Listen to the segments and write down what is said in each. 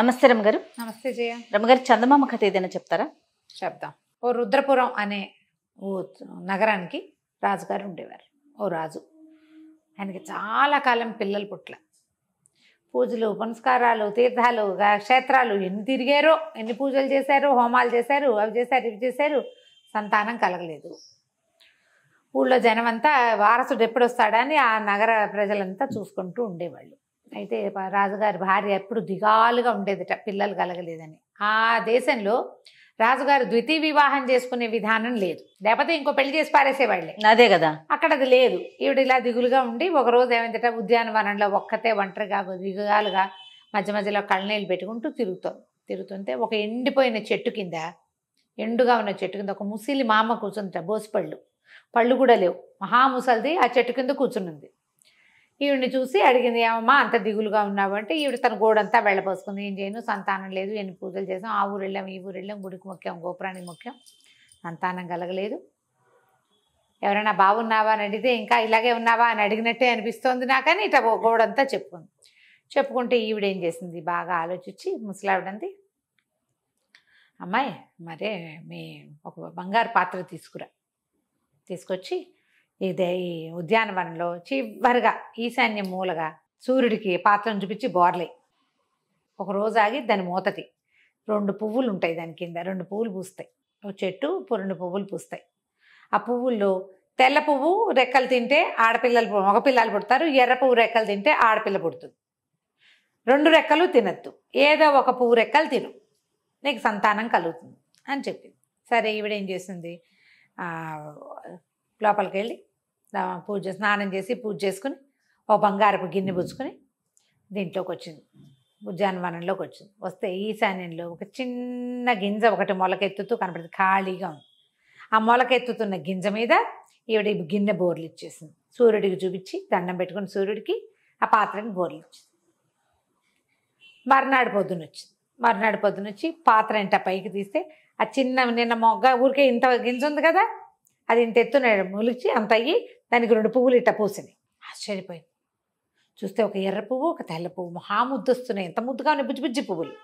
నమస్తే రమగారు. నమస్తే జయ. రమగారు, చందమామ కథ ఏదైనా చెప్తారా? చెప్దాం. ఓ రుద్రపురం అనే ఓ నగరానికి రాజుగారు ఉండేవారు. ఓ రాజు, ఆయనకి చాలా కాలం పిల్లలు పుట్ల. పూజలు, పునస్కారాలు, తీర్థాలు, క్షేత్రాలు ఎన్ని తిరిగారో, ఎన్ని పూజలు చేశారు, హోమాలు చేశారు, అవి చేశారు, ఇవి చేశారు, సంతానం కలగలేదు. ఊళ్ళో జనమంతా వారసుడు ఎప్పుడు వస్తాడని ఆ నగర ప్రజలంతా చూసుకుంటూ ఉండేవాళ్ళు. అయితే రాజుగారి భార్య ఎప్పుడు దిగాలుగా ఉండేదిట, పిల్లలు కలగలేదని. ఆ దేశంలో రాజుగారు ద్వితీయ వివాహం చేసుకునే విధానం లేదు, లేకపోతే ఇంకో పెళ్లి చేసి పారేసేవాళ్ళే. అదే కదా, అక్కడ అది లేదు. ఈవిడ ఇలా దిగులుగా ఉండి ఒకరోజు ఏమైందట, ఉద్యానవనంలో ఒక్కతే ఒంటరిగా దిగులుగా మధ్య మధ్యలో కళ్ళనీళ్ళు పెట్టుకుంటూ తిరుగుతుంటే ఒక ఎండిపోయిన చెట్టు కింద, ఎండుగా ఉన్న చెట్టు కింద ఒక ముసిలి మామ కూర్చుందట. బోసిపళ్ళు, పళ్ళు కూడా లేవు, మహాముసలిది ఆ చెట్టు కింద కూర్చునుంది. ఈవిడిని చూసి అడిగింది, ఏమమ్మా అంత దిగులుగా ఉన్నావు అంటే, ఈవిడ తన గోడంతా వెళ్ళబోసుకుంది. ఏం చేయను, సంతానం లేదు, ఎన్ని పూజలు చేసాం, ఆ ఊరు వెళ్ళాం, ఈ ఊరు వెళ్ళాం, గుడికి ముఖ్యం, గోపురానికి ముఖ్యం, సంతానం కలగలేదు. ఎవరైనా బాగున్నావా అని అడిగితే, ఇంకా ఇలాగే ఉన్నావా అని అడిగినట్టే అనిపిస్తోంది నాకని ఇట్లా గోడంతా చెప్పుకుంటే ఈవిడేం చేసింది, బాగా ఆలోచించి ముసలావిడంది, అమ్మాయి మరే మీ ఒక బంగారు పాత్ర తీసుకొచ్చి ఈ ఉద్యానవనంలో చివరిగా ఈశాన్య మూలగా సూర్యుడికి పాత్రను చూపించి బోర్లే. ఒక రోజు ఆగి దాని మూతతి 2 పువ్వులు ఉంటాయి, దాని కింద 2 పువ్వులు పూస్తాయి. ఒక చెట్టు 2 పువ్వులు పూస్తాయి. ఆ పువ్వుల్లో తెల్ల పువ్వు రెక్కలు తింటే మగపిల్లలు పుడతారు, ఎర్ర పువ్వు రెక్కలు తింటే ఆడపిల్ల పుడుతుంది. 2 రెక్కలు తినద్దు, ఏదో ఒక పువ్వు రెక్కలు తిను, నీకు సంతానం కలుగుతుంది అని చెప్పింది. సరే, ఈవిడేం చేసింది, లోపలికి వెళ్ళి స్నానం చేసి పూజ చేసుకుని ఒక బంగారపు గిన్నె పుచ్చుకొని దీంట్లోకి వచ్చింది, ఉద్యానవనంలోకి వచ్చింది. వస్తే ఈశాన్యంలో ఒక చిన్న గింజ ఒకటి మొలకెత్తుతూ కనపడింది, ఖాళీగా ఉంది. ఆ మొలకెత్తుతున్న గింజ మీద ఈవిడ గిన్నె బోర్లు ఇచ్చేసింది. సూర్యుడికి చూపించి దండం పెట్టుకుని సూర్యుడికి ఆ పాత్రని బోర్లు ఇచ్చింది. మర్నాడు పొద్దునొచ్చి పాత్ర ఇంట పైకి తీస్తే ఆ చిన్న నిన్న మొగ్గ ఊరికే ఇంత గింజ ఉంది కదా, అది ఇంత ఎత్తున మొలిచి అంత అయ్యి దానికి 2 పువ్వులు ఇట్ట పూసినాయి. ఆశ్చర్యపోయింది. చూస్తే ఒక ఎర్ర పువ్వు, ఒక తెల్ల పువ్వు, మహాముద్దు వస్తున్నాయి, ఎంత ముద్దుగా ఉన్నాయి, బుజ్జి పువ్వులు.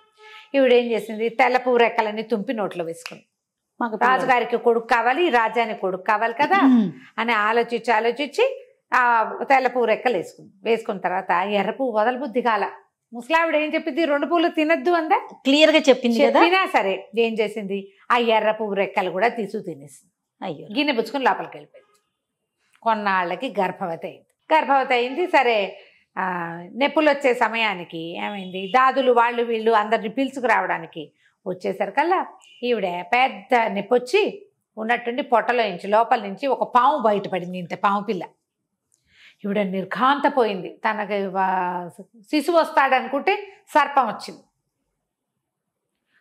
ఈవిడేం చేసింది, తెల్ల పువ్వు రెక్కలన్నీ తుంపి నోట్లో వేసుకుంది. రాజుగారికి కొడుకు కావాలి, ఈ రాజ్యానికి కొడుకు కావాలి కదా అని ఆలోచించి ఆ తెల్ల పువ్వు రెక్కలు వేసుకున్న తర్వాత ఎర్ర పువ్వు వదల బుద్ధి కాల. ముసలావిడ ఏం చెప్పింది, 2 పువ్వులు తినద్దు అందా, క్లియర్ గా చెప్పింది. చెప్పినా సరే ఏం చేసింది, ఆ ఎర్ర పువ్వు రెక్కలు కూడా తినేసింది. అయ్యో, గిన్నె పుచ్చుకొని లోపలికి వెళ్ళిపోయింది. కొన్నాళ్ళకి గర్భవతి అయింది. సరే, నొప్పులు వచ్చే సమయానికి ఏమైంది, దాదులు వాళ్ళు వీళ్ళు అందరిని పిలుచుకురావడానికి వచ్చేసరికల్లా ఈవిడ పెద్ద నొప్పి వచ్చి ఉన్నట్టుండి పొట్టలో లోపల నుంచి ఒక పాము బయటపడింది, ఇంత పాము పిల్ల. ఈవిడ నిర్ఘాంతపోయింది. తనకి శిశువు వస్తాడనుకుంటే సర్పం వచ్చింది.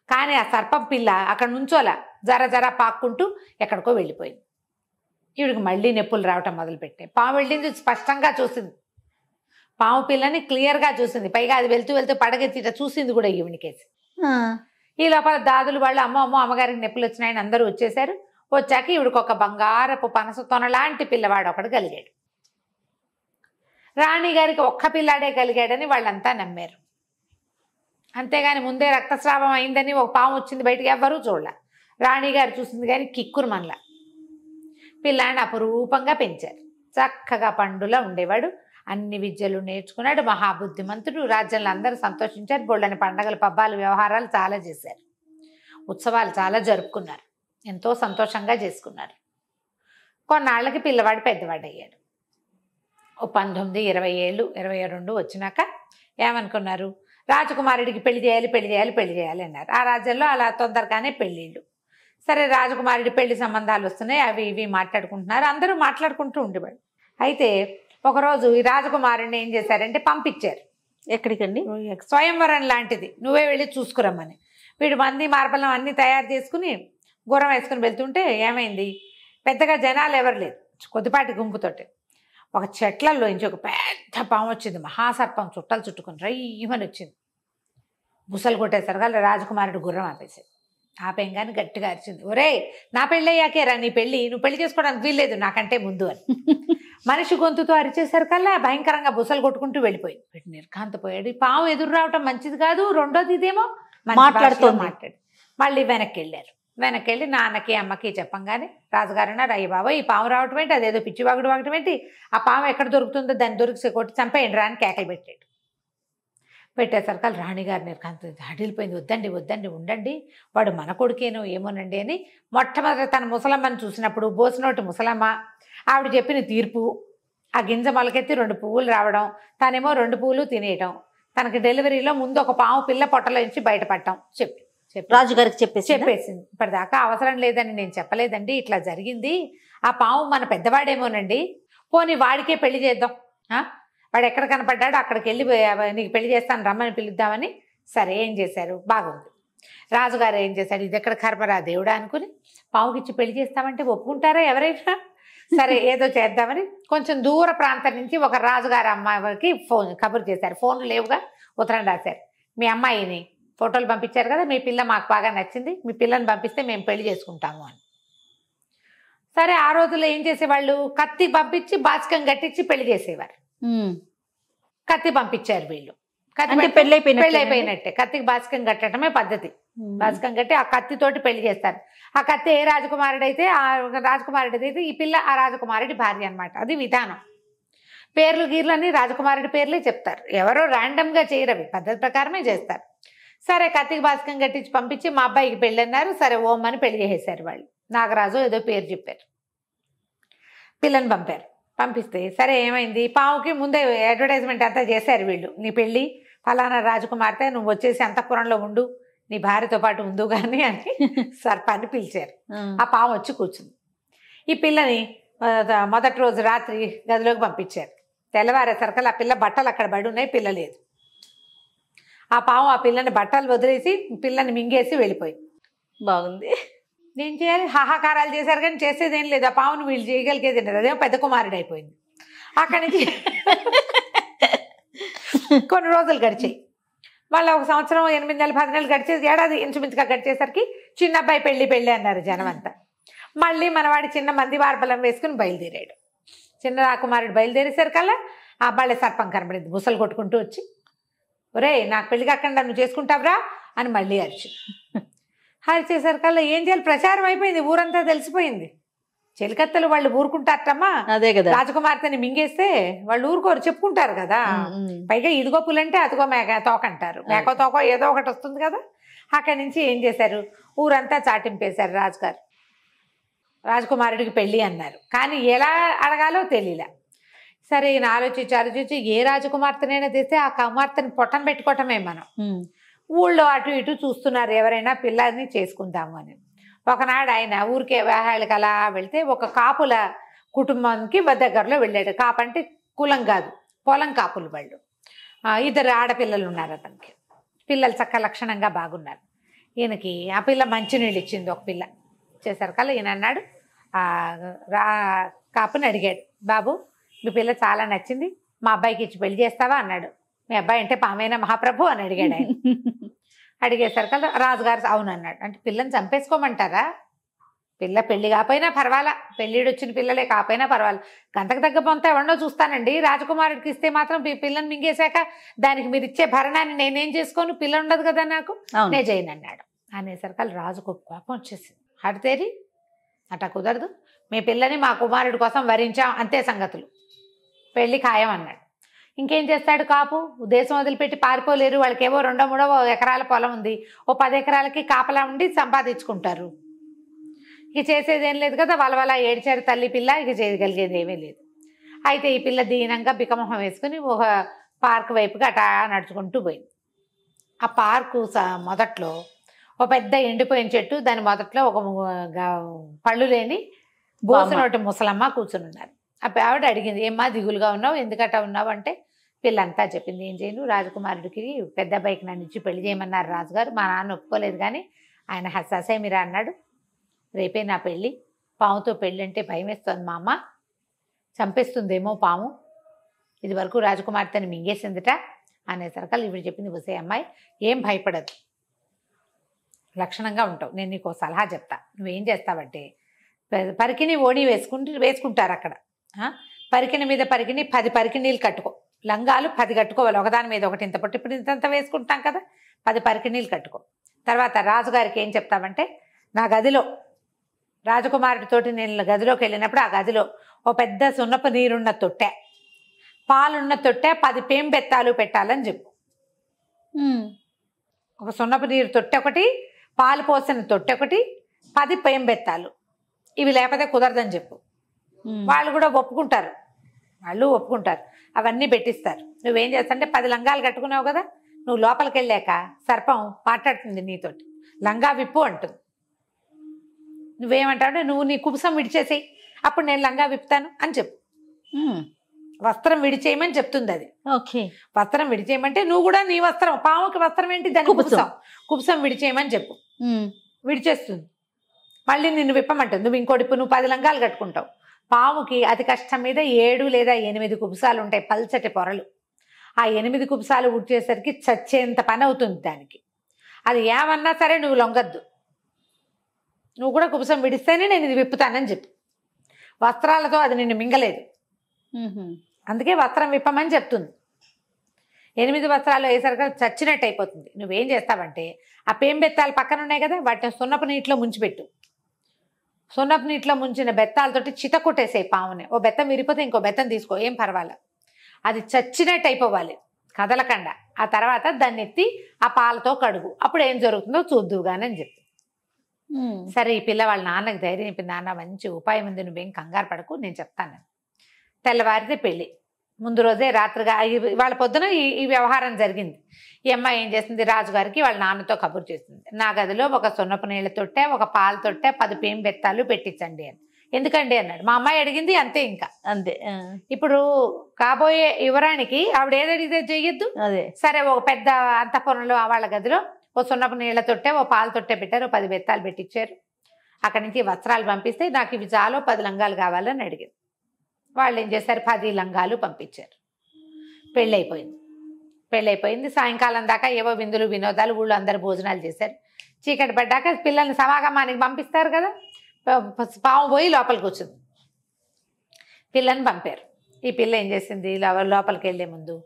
కానీ ఆ సర్పం పిల్ల అక్కడ నుంచోలా, జర పాక్కుంటూ ఎక్కడికో వెళ్ళిపోయింది. ఈవిడికి మళ్ళీ నొప్పులు రావటం మొదలుపెట్టాయి. పాము వెళ్ళింది, స్పష్టంగా చూసింది, పాము పిల్లని క్లియర్గా చూసింది. పైగా అది వెళ్తూ పడగెత్తి చూసింది కూడా ఈవినికేసి. ఈ లోపల దాదులు వాళ్ళు అమ్మగారికి నొప్పులు వచ్చినాయని అందరూ వచ్చేసారు. వచ్చాక ఈవిడికి ఒక బంగారపు పనస తొనలాంటి పిల్లవాడు ఒకడు కలిగాడు. రాణిగారికి ఒక్క పిల్లాడే కలిగాడని వాళ్ళంతా నమ్మారు. అంతేగాని ముందే రక్తస్రావం అయిందని ఒక పాము వచ్చింది బయటికి ఎవ్వరూ చూడలే. రాణిగారు చూసింది కానీ కిక్కురు మనలా. పిల్లాడిని అపురూపంగా పెంచారు. చక్కగా పండులా ఉండేవాడు, అన్ని విద్యలు నేర్చుకున్నాడు, మహాబుద్ధిమంతుడు. రాజ్యంలో అందరూ సంతోషించారు. బోళ్ళని పండగలు, పబ్బాలు, వ్యవహారాలు చాలా చేశారు. ఉత్సవాలు చాలా జరుపుకున్నారు, ఎంతో సంతోషంగా చేసుకున్నారు. కొన్నాళ్ళకి పిల్లవాడు పెద్దవాడయ్యాడు. ఓ 19, 20 ఏళ్ళు, 22 వచ్చినాక ఏమనుకున్నారు, రాజకుమారుడికి పెళ్లి చేయాలి అన్నారు. ఆ రాజ్యంలో అలా తొందరగానే పెళ్ళిళ్ళు. సరే, రాజకుమారుడి పెళ్లి సంబంధాలు వస్తున్నాయి, అవి ఇవి మాట్లాడుకుంటున్నారు. అందరూ మాట్లాడుకుంటూ ఉండేవాడు. అయితే ఒకరోజు ఈ రాజకుమారుడిని ఏం చేశారంటే పంపించారు. ఎక్కడికండి? స్వయంవరం లాంటిది, నువ్వే వెళ్ళి చూసుకురమ్మని. వీడు మంది మార్బలం అన్నీ తయారు చేసుకుని గుర్రం వేసుకుని వెళ్తుంటే ఏమైంది, పెద్దగా జనాలు ఎవరు లేదు, కొద్దిపాటి గుంపుతోటి ఒక చెట్లలో నుంచి ఒక పెద్ద పాము వచ్చింది. మహాసర్పం చుట్టాలు చుట్టుకుని రయ్యమని వచ్చింది. బుసలు కొట్టేసరికి రాజకుమారుడు గుర్రం ఆపేశాడు. ఆపేయంగానే గట్టిగా అరిచింది, ఒరే నా పెళ్ళి అయ్యాకేరా నీ పెళ్ళి, నువ్వు పెళ్లి చేసుకోవడానికి వీల్లేదు నాకంటే ముందు అని. మనిషి గొంతుతో అరిచేసరికల్లా భయంకరంగా బుసలు కొట్టుకుంటూ వెళ్ళిపోయింది. వీడు నిర్ఘాంతపోయాడు. ఈ పాము ఎదురు రావటం మంచిది కాదు, రెండోది ఇదేమో మాట్లాడుతోంది. మాట్లాడి మళ్ళీ వెనక్కి వెళ్ళారు. వెనక్కి వెళ్ళి నాన్నకి అమ్మకి చెప్పంగానే రాజుగారు అన్నారు, అయ్య బాబా ఈ పాము రావటం ఏంటి, అదేదో పిచ్చివాగుడు వాగటం ఏంటి, ఆ పాము ఎక్కడ దొరుకుతుందో దాన్ని దొరికి కొట్టి చంపేయండి రా అని కేకలు పెట్టాడు. పెట్టేసరికి రాణిగారు నిర్ఘాంతం హడిలిపోయింది. వద్దండి వద్దండి ఉండండి, వాడు మన కొడుకేనో ఏమోనండి అని మొట్టమొదటి తన ముసలమ్మని చూసినప్పుడు బోసినోటి ముసలమ్మ ఆవిడ చెప్పిన తీర్పు, ఆ గింజ మొలకెత్తి 2 పువ్వులు రావడం, తనేమో 2 పువ్వులు తినేయటం, తనకి డెలివరీలో ముందు ఒక పాము పిల్ల పొట్టలో నుంచి బయటపడటం రాజుగారికి చెప్పేసింది. ఇప్పటిదాకా అవసరం లేదని నేను చెప్పలేదండి, ఇట్లా జరిగింది, ఆ పాము మన పెద్దవాడేమోనండి, పోనీ వాడికే పెళ్లి చేద్దాం, వాడు ఎక్కడ కనపడ్డాడో అక్కడికి వెళ్ళి నీకు పెళ్లి చేస్తాను రమ్మని పిలుద్దామని. సరే ఏం చేశారు, బాగుంది. రాజుగారు ఏం చేశాడు, ఇది ఎక్కడ కర్మరా దేవుడా అనుకుని పావుకిచ్చి పెళ్లి చేస్తామంటే ఒప్పుకుంటారా ఎవరైనా, సరే ఏదో చేద్దామని కొంచెం దూర ప్రాంతం నుంచి ఒక రాజుగారి అమ్మాయికి కబురు చేశారు. ఫోన్లు లేవుగా, ఉత్తరం రాశారు, మీ అమ్మాయిని ఫోటోలు పంపించారు కదా, మీ పిల్ల మాకు బాగా నచ్చింది, మీ పిల్లని పంపిస్తే మేము పెళ్లి చేసుకుంటాము అని. సరే ఆ రోజుల్లో ఏం చేసేవాళ్ళు, కత్తి పంపించి బాస్కం కట్టించి పెళ్లి చేసేవారు. కత్తి పంపించారు వీళ్ళు, పెళ్ళైపోయినట్టే, కత్తికి బాస్కం కట్టడమే పద్ధతి. బాస్కం కట్టి ఆ కత్తితోటి పెళ్లి చేస్తారు. ఆ కత్తి ఏ రాజకుమారుడైతే ఆ రాజకుమారుడైతే ఈ పిల్ల ఆ రాజకుమారుడి భార్య అనమాట. అది విధానం. పేర్లు గీర్లని రాజకుమారుడి పేర్లే చెప్తారు, ఎవరో ర్యాండమ్గా చేయరు, అవి పద్ధతి ప్రకారమే చేస్తారు. సరే కత్తికి బాస్కం కట్టించి పంపించి మా అబ్బాయికి పెళ్ళి అన్నారు. సరే ఓం అని పెళ్లి చేసేసారు వాళ్ళు. నాగరాజు ఏదో పేరు చెప్పారు, పిల్లని పంపారు. పంపిస్తే సరే ఏమైంది, పావుకి ముందే అడ్వర్టైజ్మెంట్ అంతా చేశారు వీళ్ళు, నీ పెళ్ళి ఫలానా రాజకుమార్తె, నువ్వు వచ్చేసి అంతఃపురంలో ఉండు, నీ భార్యతో పాటు ఉండు కానీ అని సర్పాన్ని పిలిచారు. ఆ పాము వచ్చి కూర్చుంది. ఈ పిల్లని మొదటి రోజు రాత్రి గదిలోకి పంపించారు. తెల్లవారేసరికల్ ఆ పిల్ల బట్టలు అక్కడ పడి ఉన్నాయి, పిల్ల లేదు. ఆ పాము ఆ పిల్లని బట్టలు వదిలేసి పిల్లని మింగేసి వెళ్ళిపోయింది. బాగుంది. నేను చేయాలి, హాహాకారాలు చేశారు కానీ చేసేదేం లేదు. ఆ పావును వీళ్ళు చేయగలిగేది లేదు, అదేమో పెద్ద కుమారుడు అయిపోయింది. అక్కడి నుంచి కొన్ని రోజులు గడిచాయి. మళ్ళీ 1 సంవత్సరం 8 నెలలు 10 నెలలు గడిచేసి ఏడాది ఇంచుమించుగా గడిచేసరికి చిన్న అబ్బాయి పెళ్ళి అన్నారు జనం అంతా. మళ్ళీ మనవాడి చిన్న మంది వార్బలం వేసుకుని బయలుదేరాడు. చిన్న రాకుమారుడు బయలుదేరేసరికల్లా ఆ అబ్బాయి సర్పం కనబడింది, బుసలు కొట్టుకుంటూ వచ్చి, ఒరే నాకు పెళ్లి కాకుండా నువ్వు చేసుకుంటావురా అని మళ్ళీ అరిచేసరికల్లా ఏం చేయాలి, ప్రచారం అయిపోయింది, ఊరంతా తెలిసిపోయింది. చెలికత్తలు వాళ్ళు ఊరుకుంటారమ్మా, అదే కదా, రాజకుమార్తెని మింగేస్తే వాళ్ళు ఊరుకోరు, చెప్పుకుంటారు కదా. పైగా ఇదిగో పులంటే అదిగో మేక తోక అంటారు, మేకో తోకో ఏదో ఒకటి వస్తుంది కదా. అక్కడి నుంచి ఏం చేశారు, ఊరంతా చాటింపేశారు. రాజుగారు రాజకుమారుడికి పెళ్ళి అన్నారు, కానీ ఎలా అడగాలో తెలియలే. సరే ఈయన ఆలోచించి ఏ రాజకుమార్తెనైనా తెస్తే ఆ కుమార్తెని పొట్టం పెట్టుకోవటమే మనం. ఊళ్ళో అటు ఇటు చూస్తున్నారు ఎవరైనా పిల్లని చేసుకుందాము అని. ఒకనాడు ఆయన ఊరికే వ్యాహాళ్ళకి అలా వెళ్తే ఒక కాపుల కుటుంబానికి దగ్గరలో వెళ్ళాడు. కాపు అంటే కులం కాదు, పొలం కాపులు వాళ్ళు. 2 ఆడపిల్లలు ఉన్నారు అతనికి. పిల్లలు చక్క లక్షణంగా బాగున్నారు. ఈయనకి ఆ పిల్ల మంచినీళ్ళు ఇచ్చింది. ఒక పిల్ల చేసరికల్లా ఈయన అన్నాడు, కాపుని అడిగాడు, బాబు మీ పిల్ల చాలా నచ్చింది, మా అబ్బాయికి ఇచ్చి పెళ్లి చేస్తావా అన్నాడు. మీ అబ్బాయి అంటే పామైనా మహాప్రభు అని అడిగాడు ఆయన. అడిగేసరికల్లా రాజుగారు అవునన్నాడు. అంటే పిల్లని చంపేసుకోమంటారా, పిల్ల పెళ్లి కాకపోయినా పర్వాలా, పెళ్ళిడు వచ్చిన పిల్లలే కాకపోయినా పర్వాలా, గంటకు తగ్గ పొంత ఎవరినో చూస్తానండి, రాజకుమారుడికి ఇస్తే మాత్రం పిల్లని మింగేశాక దానికి మీరు ఇచ్చే భరణాన్ని నేనేం చేసుకోను, పిల్ల ఉండదు కదా నాకు, నే చేయను అన్నాడు. అనేసరికల్లా రాజుకు కోపం వచ్చేసింది. హడితేరి అట కుదరదు, మీ పిల్లని మా కుమారుడి కోసం వరించాం, అంతే సంగతులు, పెళ్లి ఖాయం అన్నాడు. ఇంకేం చేస్తాడు కాపు, దేశం వదిలిపెట్టి పారిపోలేరు, వాళ్ళకేవో 2-3 ఎకరాల పొలం ఉంది, ఓ 10 ఎకరాలకి కాపలా ఉండి సంపాదించుకుంటారు. ఇక చేసేదేం లేదు కదా, వాళ్ళ ఏడ్చారు తల్లి పిల్ల, ఇక చేయగలిగేది ఏమీ లేదు. అయితే ఈ పిల్ల దీనంగా బికమొహం వేసుకుని ఒక పార్క్ వైపుగా అటా నడుచుకుంటూ పోయింది. ఆ పార్కు మొదట్లో ఓ పెద్ద ఎండిపోయిన చెట్టు, దాని మొదట్లో ఒక పళ్ళు లేని బోసినోటి ముసలమ్మ కూర్చుని ఉన్నారు. ఆవిడ అడిగింది, ఏమ్మా దిగులుగా ఉన్నావు, ఎందుకట్టా ఉన్నావు అంటే పిల్లంతా చెప్పింది. ఏం చేయను, రాజకుమారుడికి పెద్ద అబ్బాయికి నన్ను ఇచ్చి పెళ్లి చేయమన్నారు రాజుగారు, మా నాన్న ఒప్పుకోలేదు కానీ ఆయన హస్ససేమిరా అన్నాడు, రేపే నా పెళ్ళి, పాముతో పెళ్ళి అంటే భయం వేస్తుంది మా అమ్మ, చంపేస్తుందేమో పాము, ఇది వరకు రాజకుమార్తెని మింగేసిందిట అనేసరికల్ ఇవి చెప్పింది, వసే అమ్మాయి ఏం భయపడదు, లక్షణంగా ఉంటావు. నేను నీకు ఒక సలహా చెప్తా. నువ్వేం చేస్తావంటే పరికిణి ఓణి వేసుకుంటారు అక్కడ. పరికిణి మీద పరికిణి 10 పరికిణీలు కట్టుకో. లంగాలు 10 కట్టుకోవాలి, ఒకదాని మీద ఒకటి. ఇంత పొట్టి ఇప్పుడు ఇంతంత వేసుకుంటాం కదా, 10 పరికిణీలు కట్టుకో. తర్వాత రాజుగారికి ఏం చెప్తామంటే, నా గదిలో రాజకుమారుడితోటి నేను గదిలోకి వెళ్ళినప్పుడు ఆ గదిలో ఓ పెద్ద సున్నపు నీరున్న తొట్టె, పాలున్న తొట్టె, 10 పేంబెత్తాలు పెట్టాలని చెప్పు. ఒక సున్నపు నీరు తొట్టె ఒకటి, పాలు పోసిన తొట్టె ఒకటి, 10 పేంబెత్తాలు. ఇవి లేకపోతే కుదరదని చెప్పు. వాళ్ళు కూడా ఒప్పుకుంటారు, అవన్నీ పెట్టిస్తారు. నువ్వేం చేస్తావంటే 10 లంగాలు కట్టుకున్నావు కదా, నువ్వు లోపలికి వెళ్ళాక సర్పం మాట్లాడుతుంది నీతోటి, లంగా విప్పు అంటుంది. నువ్వేమంటావు అంటే, నువ్వు నీ కుబుసం విడిచేసేయి, అప్పుడు నేను లంగా విప్పుతాను అని చెప్పు. వస్త్రం విడిచేయమని చెప్తుంది అది. ఓకే. వస్త్రం విడిచేయమంటే నువ్వు కూడా నీ వస్త్రం, పాముకి వస్త్రం ఏంటి, దాని కుబుసం విడిచేయమని చెప్పు. విడిచేస్తుంది. మళ్ళీ నిన్ను విప్పమంటుంది. నువ్వు ఇంకోటి, నువ్వు 10 లంగాలు కట్టుకుంటావు. పాముకి అతి కష్టం మీద 7 లేదా 8 కుబుసాలు ఉంటాయి, పల్చటి పొరలు. ఆ 8 కుబుసాలు ఉడిచేసరికి చచ్చేంత పని అవుతుంది దానికి. అది ఏమన్నా సరే నువ్వు లొంగద్దు, నువ్వు కూడా కుబుసం విడిస్తేనే నేను ఇది విప్పుతానని చెప్పు. వస్త్రాలతో అది నిన్ను మింగలేదు, అందుకే వస్త్రం విప్పమని చెప్తుంది. 8 వస్త్రాలు వేసరికి చచ్చినట్టు అయిపోతుంది. నువ్వేం చేస్తావంటే, ఆ పేంబెత్తాలు పక్కన ఉన్నాయి కదా, వాటిని సున్నపు నీటిలో ముంచిపెట్టు. సున్నపు నీటిలో ముంచిన బెత్తాలతోటి చిత కొట్టేసేయి పాముని. ఓ బెత్తం విరిపోతే ఇంకో బెత్తం తీసుకో, ఏం పర్వాలేదు. అది చచ్చినట్టు అయిపోవాలి, కదలకుండా. ఆ తర్వాత దాన్ని ఎత్తి ఆ పాలతో కడుగు, అప్పుడు ఏం జరుగుతుందో చూద్దువుగానని చెప్పి. సరే, ఈ పిల్ల వాళ్ళ నాన్నకి ధైర్యం చెప్పింది. నాన్న మంచి ఉపాయం ఉంది, నువ్వేం కంగారు పడకు, నేను చెప్తాను. తెల్లవారితే పెళ్ళి. ముందు రోజే రాత్రిగా వాళ్ళ పొద్దున ఈ వ్యవహారం జరిగింది. ఈ అమ్మాయి ఏం చేస్తుంది, రాజుగారికి వాళ్ళ నాన్నతో కబురు చేస్తుంది. నా గదిలో ఒక సున్నపు నీళ్ళ తొట్టె, ఒక పాల తొట్టె, 10 పేంబెత్తాలు పెట్టించండి అని. ఎందుకండి అన్నాడు. మా అమ్మాయి అడిగింది, అంతే, ఇంకా అంతే. ఇప్పుడు కాబోయే యువరానికి ఆవిడ ఏదడిగితే చెయ్యొద్దు. అదే. సరే, ఒక పెద్ద అంతఃపురంలో వాళ్ళ గదిలో ఓ సున్నపు నీళ్ళ తొట్టె, ఓ పాల తొట్టె పెట్టారు, 10 బెత్తాలు పెట్టించారు. అక్కడి నుంచి వస్త్రాలు పంపిస్తే, నాకు ఇవి చాలు, 10 లంగాలు కావాలని అడిగింది. వాళ్ళు ఏం చేశారు, 10 లంగాలు పంపించారు. పెళ్ళైపోయింది. సాయంకాలం దాకా ఏవో విందులు వినోదాలు, ఊళ్ళో అందరు భోజనాలు చేశారు. చీకటి పడ్డాక పిల్లల్ని సమాగమానికి పంపిస్తారు కదా, పాము పోయి లోపలికి వచ్చింది. పిల్లని పంపారు. ఈ పిల్ల ఏం చేసింది, లోపలికి వెళ్ళే ముందు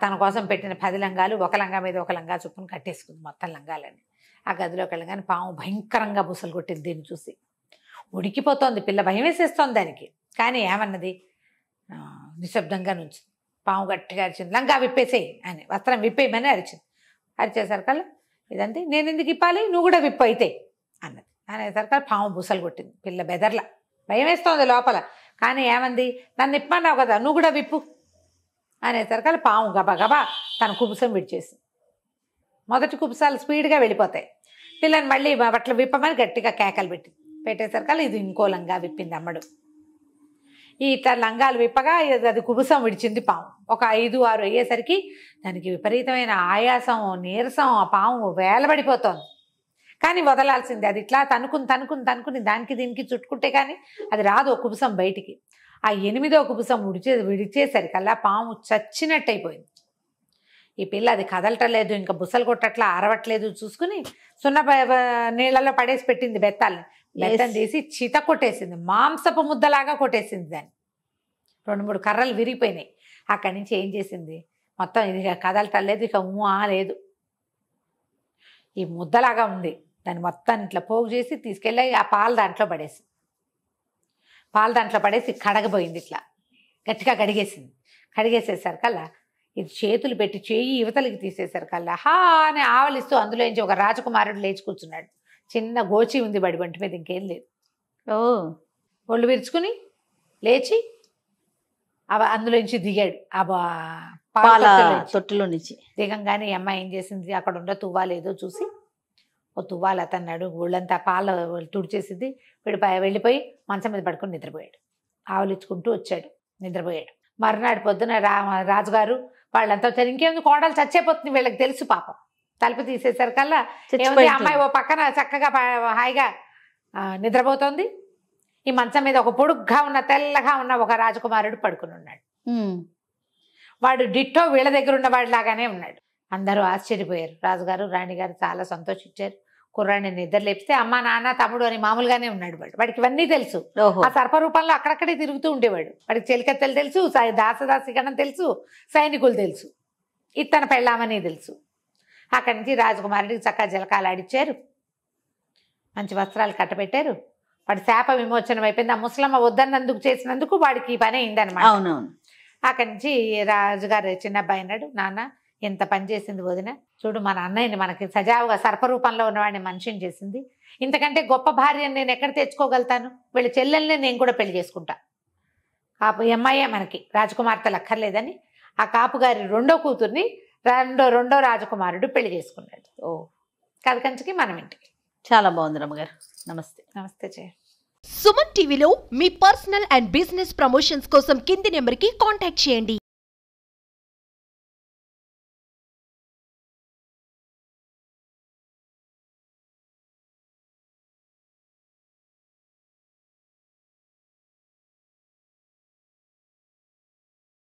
తన కోసం పెట్టిన 10 లంగాలు ఒక లంగా మీద ఒక లంగా చొప్పున కట్టేసుకుంది, మొత్తం లంగాలని. ఆ గదిలోకి వెళ్ళగానే పాము భయంకరంగా బుసలు కొట్టింది. దీన్ని చూసి ఉడికిపోతోంది పిల్ల, భయం వేసేస్తోంది దానికి. కానీ ఏమన్నది, నిశ్శబ్దంగా నుంచి పాము గట్టిగా అరిచింది, లంగా విప్పేసేయి అని, వస్త్రం విప్పేయమని అరిచింది. అరిచేసరికల్లా ఇదంతే, నేను ఎందుకు ఇప్పాలి, నువ్వు కూడా విప్పు అయితే అన్నది. అనేసరికల్లా పాము బుసలు కొట్టింది. పిల్ల బెదర్లా, భయం వేస్తోంది లోపల. కానీ ఏమంది, నన్ను ఇప్పన్నావు కదా, నువ్వు కూడా విప్పు అనేసరికల్లా పాము గబగబా తన కుబుసం విడిచేసింది. మొదటి కుబుసాలు స్పీడ్గా వెళ్ళిపోతాయి. పిల్లని మళ్ళీ బట్టలు విప్పమని గట్టిగా కేకలు పెట్టేసరికల్లా ఇది ఇంకో లంగా విప్పింది అమ్మడు. ఈ లంగాలు విప్పగా అది కుబుసం విడిచింది పాము. ఒక 5-6 అయ్యేసరికి దానికి విపరీతమైన ఆయాసం, నీరసం, ఆ పాము వేలబడిపోతోంది. కానీ వదలాల్సిందే, అది ఇట్లా తనుకుని దానికి దీనికి చుట్టుకుంటే కానీ అది రాదు ఒక కుబుసం బయటికి. ఆ 8వ కుబుసం విడిచేసరికల్లా పాము చచ్చినట్టు అయిపోయింది. ఈ పిల్ల అది కదలటలేదు, ఇంకా బుసలు కొట్టట్లా, అరవట్లేదు చూసుకుని నీళ్ళలో పడేసి పెట్టింది బెత్తాలని. బెత్తం తీసి చిత కొట్టేసింది, మాంసపు ముద్దలాగా కొట్టేసింది దాన్ని. 2-3 కర్రలు విరిగిపోయినాయి. అక్కడి నుంచి ఏం చేసింది, మొత్తం ఇది కదలటలేదు, ఇక లేదు, ఈ ముద్దలాగా ఉంది, దాన్ని మొత్తం ఇట్లా పోగు చేసి తీసుకెళ్ళి ఆ పాలు దాంట్లో పడేసి కడగబోయింది. ఇట్లా గట్టిగా కడిగేసేసరికల్లా ఇది చేతులు పెట్టి చేయి యువతలకి తీసేసరికల్లా హా అని ఆవలిస్తూ అందులో నుంచి ఒక రాజకుమారుడు లేచి కూర్చున్నాడు. చిన్న గోచి ఉంది బడి వంటి మీద, ఇంకేం లేదు. ఒళ్ళు విరుచుకుని లేచి అందులోంచి దిగాడు. ఆ పాల తొట్టులో నుంచి దిగంగానే ఈ అమ్మాయి ఏం చేసింది, అక్కడ ఉండే తువ్వాలేదో చూసి ఓ తువ్వాలు అతన్నాడు, ఒళ్ళంతా పాల తుడిచేసింది. వెళ్ళిపోయి మంచం మీద పడుకొని నిద్రపోయాడు. ఆవులిచ్చుకుంటూ వచ్చాడు, నిద్రపోయాడు. మరునాడు పొద్దున రాజుగారు వాళ్ళంతా ఇంకేముంది, కోడలు చచ్చేపోతుంది వీళ్ళకి తెలుసు పాపం. తలుపు తీసేసరికల్లా ఏముంది, అమ్మాయి ఓ పక్కన చక్కగా హాయిగా నిద్రపోతోంది. ఈ మంచం మీద ఒక పొడుగ్గా ఉన్న తెల్లగా ఉన్న ఒక రాజకుమారుడు పడుకుని ఉన్నాడు. వాడు డిట్టో వీళ్ళ దగ్గర ఉన్నవాడిలాగానే ఉన్నాడు. అందరూ ఆశ్చర్యపోయారు. రాజుగారు రాణిగారు చాలా సంతోషించారు. కుర్రాడిని నిద్ర లేపితే అమ్మ నాన్న తమ్ముడు అని మామూలుగానే ఉన్నాడు వాడికి ఇవన్నీ తెలుసు. ఓహో. ఆ సర్ప రూపంలో అక్కడక్కడే తిరుగుతూ ఉండేవాడు. వాడికి చెలికత్తెలు తెలుసు, దాసదాసిగణం తెలుసు, సైనికులు తెలుసు, ఇత్తన పెళ్ళామని తెలుసు. అక్కడి నుంచి రాజకుమారుడికి చక్కగా జలకాలు ఆడిచ్చారు, మంచి వస్త్రాలు కట్టబెట్టారు. వాడి శాప విమోచనం అయిపోయింది. ఆ ముసలమ్మ వద్దన్నందుకు చేసినందుకు వాడికి ఈ పని అయిందనమాట. అవునవును. అక్కడి నుంచి రాజుగారు చిన్న అబ్బాయి అన్నాడు, నాన్న ఎంత పని చేసింది వదిన, చూడు మన అన్నయ్యని మనకి సజావుగా సర్పరూపంలో ఉన్నవాడిని మనిషిని చేసింది. ఇంతకంటే గొప్ప భార్యను నేను ఎక్కడ తెచ్చుకోగలుగుతాను? వీళ్ళ చెల్లెల్ని నేను కూడా పెళ్లి చేసుకుంటా. కాపు అమ్మాయే మనకి రాజకుమార్తెలు అక్కర్లేదని ఆ కాపుగారి రెండో కూతుర్ని రెండో రాజకుమారుడు పెళ్లి చేసుకున్నాడు. ఓ, కథ కంచికి మనం ఇంటికి. చాలా బాగుంది రమ్మగారు. నమస్తే. నమస్తే జయ. సుమన్ టీవీలో మీ పర్సనల్ అండ్ బిజినెస్ ప్రమోషన్స్ కోసం కింది నెంబర్కి కాంటాక్ట్ చేయండి.